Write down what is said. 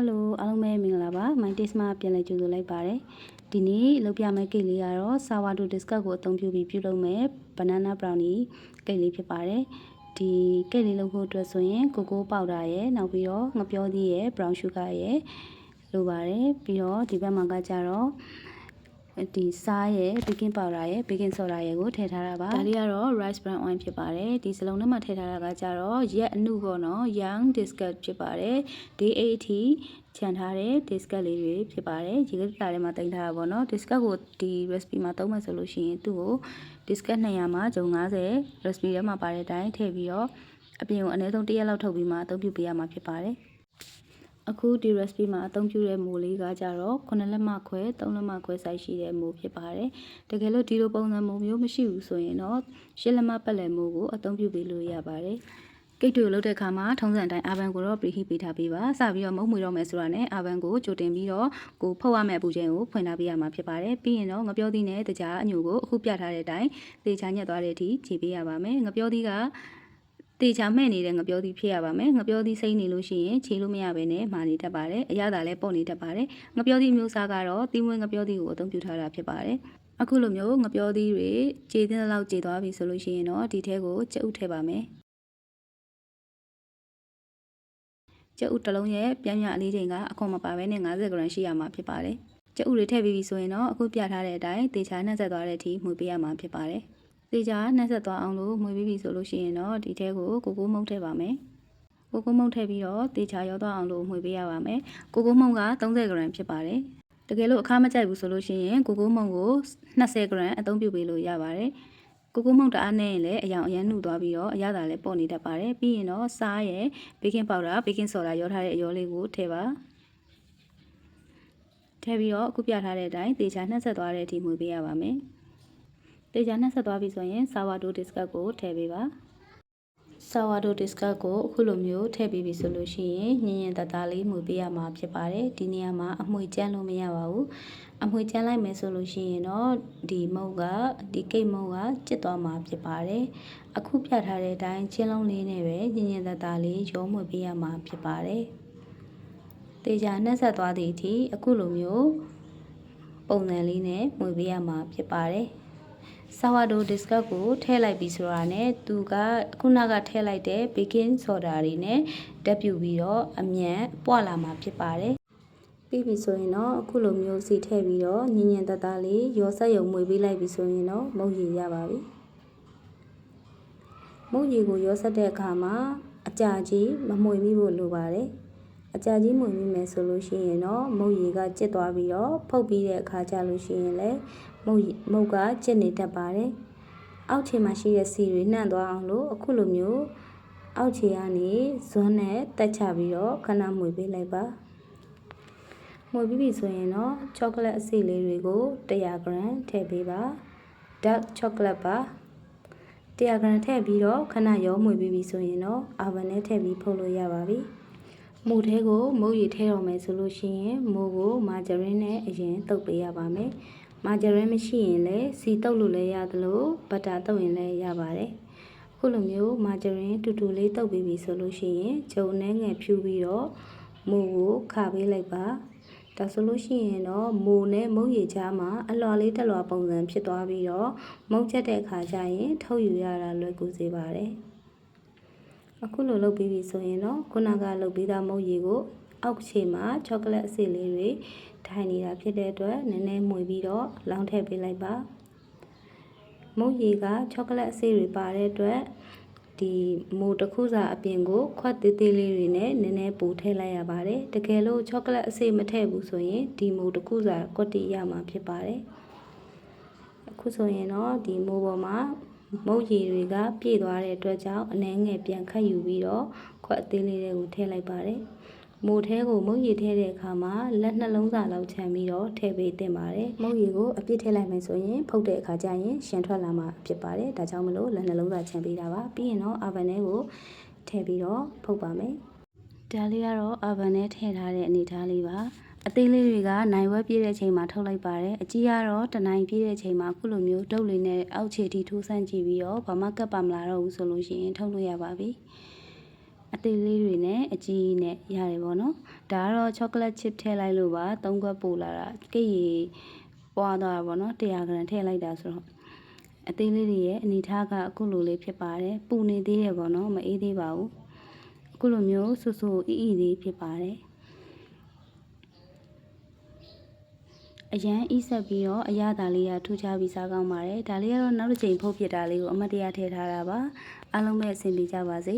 Hello အားလုံးပဲမင်္ဂလာပါ My Taste မှာပြန်လည်ကြိုဆိုလိုက်ပါတယ်ဒီနေ့လုပ်ပြမယ့်ကိတ်လေးကတော့ sourdough biscuit ကိုအသုံးပြုပြီးပြုလုပ်မယ် banana brownie ကိတ်လေးဖြစ်ပါတယ်ဒီကိတ်လေးလုပ်ဖို့အတွက်ဆိုရင်ကိုကိုပေါက်တာရယ်နောက်ပြီးတော့ငပြောသီးရယ် brown sugar ရယ်လိုပါတယ်ပြီးတော့ဒီဘက်မှာကကြတော့ဒီစားရယ် baking powder ရယ် baking soda ရယ်ကိုထည့်ထားတာပါဒါလေးကတော့ rice bran oil ဖြစ်ပါတယ်ဒီစလုံးထဲမှာထည့်ထားတာကကြတော့ရက်အနုပေါ့နော် young biscuit ဖြစ်ပါတယ် day 8အထိခြံထားတဲ့ biscuit လေးတွေဖြစ်ပါတယ်ရေကလေးထဲမှာတင်ထားတာပေါ့နော် biscuit ကိုဒီ recipe မှာသုံးမယ်ဆိုလို့ရှိရင်သူ့ကို biscuit 200မှာဂျုံ90 recipe ထဲမှာပါတဲ့အတိုင်းထည့်ပြီးတော့အပြင်ကိုအနည်းဆုံး1ရက်လောက်ထုတ်ပြီးမှအသုံးပြုပေးရမှာဖြစ်ပါတယ်အခုဒီ recipe မှာအသုံးပြုတဲ့မိုးလေးကကြတော့9လက်မခွဲ3လက်မခွဲ size ရှိတဲ့မိုးဖြစ်ပါတယ်တကယ်လို့ဒီလိုပုံစံမိုးမျိုးမရှိဘူးဆိုရင်တော့10လက်မပတ်လည်မိုးကိုအသုံးပြုပေးလို့ရပါတယ်ကိတ်တွေကိုလုပ်တဲ့အခါမှာထုံးစံအတိုင်းအာဗန်ကိုတော့ preheat ပေးထားပေးပါစပြီးတော့မုံမှွေတော့မယ်ဆိုတာနဲ့အာဗန်ကိုကြိုတင်ပြီးတော့ကိုဖုတ်ရမယ့်အပူချိန်ကိုဖွင့်ထားပေးရမှာဖြစ်ပါတယ်ပြီးရင်တော့ငပြောသီးနဲ့တကြားအညိုကိုအခုပြထားတဲ့အတိုင်းသေချာညက်သွားတဲ့အထိခြေပေးရပါမယ်ငပြောသီးကတေချာမဲ့နေတဲ့ငပြောသီးဖြစ်ရပါမယ်ငပြောသီးစိမ့်နေလို့ရှိရင်ခြေလို့မရဘဲနဲ့မာနေတတ်ပါတယ်အရသာလည်းပေါ့နေတတ်ပါတယ်ငပြောသီးမျိုးစားကတော့တီးမွေးငပြောသီးကိုအသုံးပြုထားတာဖြစ်ပါတယ်အခုလိုမျိုးငပြောသီးတွေခြေတဲ့လောက်ခြေသွားပြီဆိုလို့ရှိရင်တော့ဒီထဲကိုကြက်ဥထည့်ပါမယ်ကြက်ဥတစ်လုံးရဲ့ပြင်းပြအလေးချိန်ကအခွန်မပါဘဲနဲ့50 gram ရှိရမှာဖြစ်ပါတယ်ကြက်ဥတွေထည့်ပြီးပြီဆိုရင်တော့အခုပြထားတဲ့အတိုင်းတေချာနှက်ဆက်သွားတဲ့အထိမှုပေးရမှာဖြစ်ပါတယ်တေချာနှက်ဆက်သွားအောင်လို့မှုပြီးပြီဆိုလို့ရှိရင်တော့ဒီထဲကိုကိုကိုမုန့်ထည့်ပါမယ်ကိုကိုမုန့်ထည့်ပြီးတော့တေချာရောသွားအောင်လို့မှုပေးရပါမယ်ကိုကိုမုန့်က30 gram ဖြစ်ပါတယ်တကယ်လို့အခါမကြိုက်ဘူးဆိုလို့ရှိရင်ကိုကိုမုန့်ကို20 gram အသုံးပြုပေးလို့ရပါတယ်ကိုကိုမုန့်တအားနဲ့ရင်လည်းအယောင်အရန်နှုတ်သွားပြီးတော့အရသာလည်းပေါ့နေတတ်ပါတယ်ပြီးရင်တော့စားရယ် baking powder baking soda ရောထားတဲ့အရောလေးကိုထည့်ပါထည့်ပြီးတော့အခုပြထားတဲ့အတိုင်းတေချာနှက်ဆက်သွားတဲ့အထိမှုပေးရပါမယ်တေချာနှက်ဆက်သွားပြီဆိုရင် sourdough biscuit ကိုထည့်ပေးပါ sourdough biscuit ကိုအခုလိုမျိုးထည့်ပြီးပြီဆိုလို့ရှိရင်ညင်ညင်တသားလေးမှုပေးရမှာဖြစ်ပါတယ်ဒီနေရာမှာအမွှေကျန်းလို့မရပါဘူးအမွှေကျန်းလိုက်မယ်ဆိုလို့ရှိရင်တော့ဒီမုံကဒီကိတ်မုံကကျစ်သွားမှာဖြစ်ပါတယ်အခုပြထားတဲ့အတိုင်းချင်းလုံးလေးနဲ့ပဲညင်ညင်တသားလေးရောမှုပေးရမှာဖြစ်ပါတယ်တေချာနှက်ဆက်သွားသည့်အထိအခုလိုမျိုးပုံစံလေးနဲ့မှုပေးရမှာဖြစ်ပါတယ်sourdough biscuit ကိုထည့်လိုက်ပြီးဆိုတာနဲ့သူကခုနကထည့်လိုက်တဲ့ baking soda တွေနဲ့တက်ပြူပြီးတော့အမြန်ပွားလာမှာဖြစ်ပါတယ်ပြီးပြီဆိုရင်တော့အခုလိုမျိုးစီထည့်ပြီးတော့ညင်ညင်တသားလေးရောဆက်ရုံမွေပေးလိုက်ပြီဆိုရင်တော့မုတ်ရည်ရပါပြီမုတ်ရည်ကိုရောဆက်တဲ့အခါမှာအကြာကြီးမမွေမိဖို့လိုပါတယ်အကြာကြီးမွေမိမယ်ဆိုလို့ရှိရင်တော့မုတ်ရည်ကကျစ်သွားပြီးတော့ဖုတ်ပြီးတဲ့အခါကျလို့ရှိရင်လည်းမုတ်ကကျစ်နေတတ်ပါတယ်အောက်ခြေမှာရှိတဲ့စီတွေနှံ့သွားအောင်လို့အခုလိုမျိုးအောက်ခြေကနေဇွန်းနဲ့တက်ချပြီးတော့ခဏမှွေပေးလိုက်ပါမှွေပြီးပြီဆိုရင်တော့ချောကလက်အစိလေးတွေကို100 gram ထည့်ပေးပါ dark chocolate ပါ100 gram ထည့်ပြီးတော့ခဏရောမှွေပြီးပြီဆိုရင်တော့အာဗန်နဲ့ထည့်ပြီးဖုတ်လို့ရပါပြီမိုးထဲကိုမုတ်ရည်ထည့်တော့မယ်ဆိုလို့ရှိရင်မိုးကိုမာဂျရင်းနဲ့အရင်တုပ်ပေးရပါမယ်မာဂျရင်းမရှိရင်လည်းစီတုပ်လို့လည်းရသလိုဘတ်တာတုပ်ရင်လည်းရပါတယ်အခုလိုမျိုးမာဂျရင်းတူတူလေးတုပ်ပြီးပြီဆိုလို့ရှိရင်ဂျုံနဲ့ငယ်ဖြူပြီးတော့မိုးကိုခါပေးလိုက်ပါဒါဆိုလို့ရှိရင်တော့မိုးနဲ့မုတ်ရည်ကြားမှာအလွှာလေးတစ်လွှာပုံစံဖြစ်သွားပြီးတော့မုတ်ချက်တဲ့အခါကျရင်ထုတ်ယူရတာလွယ်ကူစေပါတယ်အခုလိုလုပ်ပြီးပြီဆိုရင်တော့ခုနကလုပ်ပြီးသားမုတ်ရည်ကိုအောက်ခြေမှာချောကလက်အစစ်လေးတွေထိုင်နေတာဖြစ်တဲ့အတွက်နည်းနည်းမှွေပြီးတော့လောင်းထည့်ပေးလိုက်ပါမုတ်ရည်ကချောကလက်အစစ်တွေပါတဲ့အတွက်ဒီမိုးတစ်ခုစာအပြင်ကိုခွက်သေးသေးလေးတွေနဲ့နည်းနည်းပိုထည့်လိုက်ရပါတယ်တကယ်လို့ချောကလက်အစစ်မထည့်ဘူးဆိုရင်ဒီမိုးတစ်ခုစာကွက်တီရမှာဖြစ်ပါတယ်အခုဆိုရင်တော့ဒီမိုးပေါ်မှာမုတ်ရည်တွေကပြည့်သွားတဲ့အတွက်ကြောင့်အနှဲငယ်ပြန်ခတ်ယူပြီးတော့ခွက်အသေးလေးတွေကိုထည့်လိုက်ပါတယ်မိုးထဲကိုမုတ်ရည်ထည့်တဲ့အခါမှာလက်နှလုံးစာလောက်ချမ်းပြီးတော့ထည့်ပေးသင့်ပါတယ်မုတ်ရည်ကိုအပြည့်ထည့်လိုက်မယ်ဆိုရင်ဖုတ်တဲ့အခါကျရင်ရှင်ထွက်လာမှာဖြစ်ပါတယ်ဒါကြောင့်မလို့လက်နှလုံးစာချမ်းပေးတာပါပြီးရင်တော့အာဗန်ထဲကိုထည့်ပြီးတော့ဖုတ်ပါမယ်ဒါလေးကတော့အာဗန်ထဲထည့်ထားတဲ့အနေအထားလေးပါအသေးလေးတွေကနိုင်ဝက်ပြည့်တဲ့အချိန်မှာထုတ်လိုက်ပါတယ်အကြီးကတော့တနိုင်ပြည့်တဲ့အချိန်မှာခုလိုမျိုးတုပ်လေးနဲ့အောက်ခြေထိထိုးဆန့်ကြည့်ပြီးတော့ဘာမှကပ်ပါမလာတော့ဘူးဆိုလို့ရှိရင်ထုတ်လို့ရပါပြီ အသေးလေးတွေနဲ့အကြီးနဲ့ရတယ်ပေါ့နော်ဒါကတော့ chocolate chip ထည့်လိုက်လို့ပါ3ခွက်ပို့လာတာကိတ်ရီပွားသွားတာပေါ့နော်100 gram ထည့်လိုက်တာဆိုတော့အသေးလေးတွေရဲ့အနေထားကအခုလိုလေးဖြစ်ပါတယ်ပူနေသေးတယ်ပေါ့နော်မအေးသေးပါဘူးအခုလိုမျိုးဆူဆူအီအီလေးဖြစ်ပါတယ်အရန်အီးဆက်ပြီးတော့အရသာလေးကထူးခြားပြီးစားကောင်းပါတယ်ဒါလေးကတော့နောက်တစ်ချိန်ဖုတ်ဖြစ်တာလေးကိုအမတ်တရထည့်ထားတာပါအားလုံးပဲအဆင်ပြေကြပါစေ